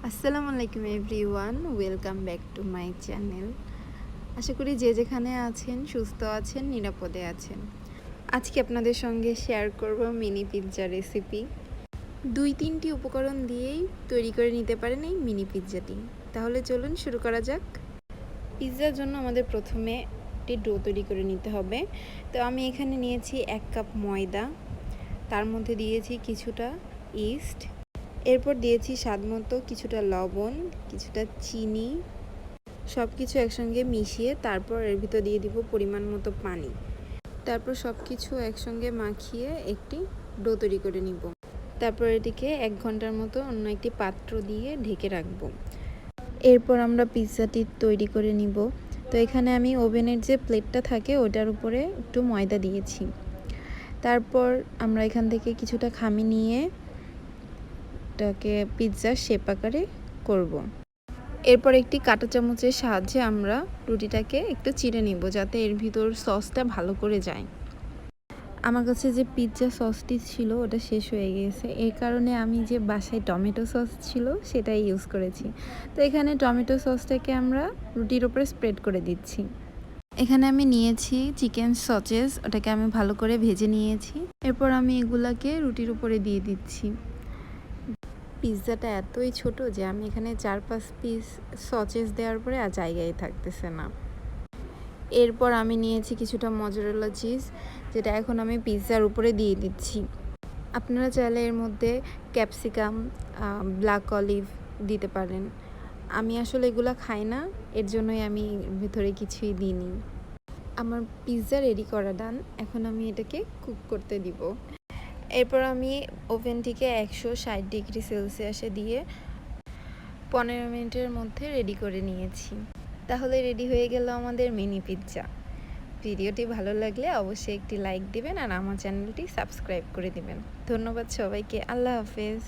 আসসালামু আলাইকুম everyone, welcome back to my channel. আশা করি যে যেখানে আছেন সুস্থ আছেন, নিরাপদে আছেন। আজকে আপনাদের সঙ্গে শেয়ার করব মিনি পিৎজা রেসিপি। 2-3টি উপকরণ দিয়েই তৈরি করে নিতে পারেন এই মিনি পিৎজাটি। তাহলে চলুন শুরু করা যাক। পিৎজার জন্য আমাদের প্রথমে একটি ডো তৈরি করে নিতে হবে। তো আমি এখানে নিয়েছি 1 কাপ ময়দা, তার মধ্যে দিয়েছি কিছুটা ইস্ট, এরপর দিয়েছি স্বাদমতো কিছুটা লবণ, কিছুটা চিনি, সব কিছু একসঙ্গে মিশিয়ে তারপর এর ভিতর দিয়ে দিব পরিমাণ মতো পানি। তারপর সব কিছু একসঙ্গে মাখিয়ে একটি ডো তৈরি করে নিব। তারপর এটিকে 1 ঘন্টার মতো অন্য একটি পাত্র দিয়ে ঢেকে রাখব। এরপর আমরা পিৎজাটি তৈরি করে নিব। তো এখানে আমি ওভেনের যে প্লেটটা থাকে ওটার উপরে একটু ময়দা দিয়েছি। তারপর আমরা এখান থেকে কিছুটা খামি নিয়ে এটাকে পিৎজার শেপ আকারে করব। এরপর একটি কাঁটা চামচের সাহায্যে আমরা রুটিটাকে একটু চিড়ে নিব, যাতে এর ভিতর সসটা ভালো করে যায়। আমার কাছে যে পিৎজা সসটি ছিল ওটা শেষ হয়ে গিয়েছে, এর কারণে আমি যে বাসায় টমেটো সস ছিল সেটাই ইউজ করেছি। তো এখানে টমেটো সসটাকে আমরা রুটির ওপরে স্প্রেড করে দিচ্ছি। এখানে আমি নিয়েছি চিকেন সসেস, ওটাকে আমি ভালো করে ভেজে নিয়েছি। এরপর আমি এগুলাকে রুটির উপরে দিয়ে দিচ্ছি। পিৎজাটা এতই ছোট যে আমি এখানে 4-5 পিস সসেস দেওয়ার পরে আর জায়গায় থাকতেছে না। এরপর আমি নিয়েছি কিছুটা মজরেলা চিজ, যেটা এখন আমি পিৎজার উপরে দিয়ে দিচ্ছি। আপনারা চাইলে এর মধ্যে ক্যাপসিকাম, ব্ল্যাক অলিভ দিতে পারেন। আমি আসলে এগুলো খাই না, এর জন্যই আমি ভিতরে কিছুই দিইনি। আমার পিৎজা রেডি করা ডান, এখন আমি এটাকে কুক করতে দিব। এরপর আমি ওভেনটিকে 160 ডিগ্রি সেলসিয়াসে দিয়ে 15 মিনিটের মধ্যে রেডি করে নিয়েছি। তাহলে রেডি হয়ে গেল আমাদের মিনি পিৎজা। ভিডিওটি ভালো লাগলে অবশ্যই একটি লাইক দিবেন আর আমার চ্যানেলটি সাবস্ক্রাইব করে দিবেন। ধন্যবাদ সবাইকে। আল্লাহ হাফেজ।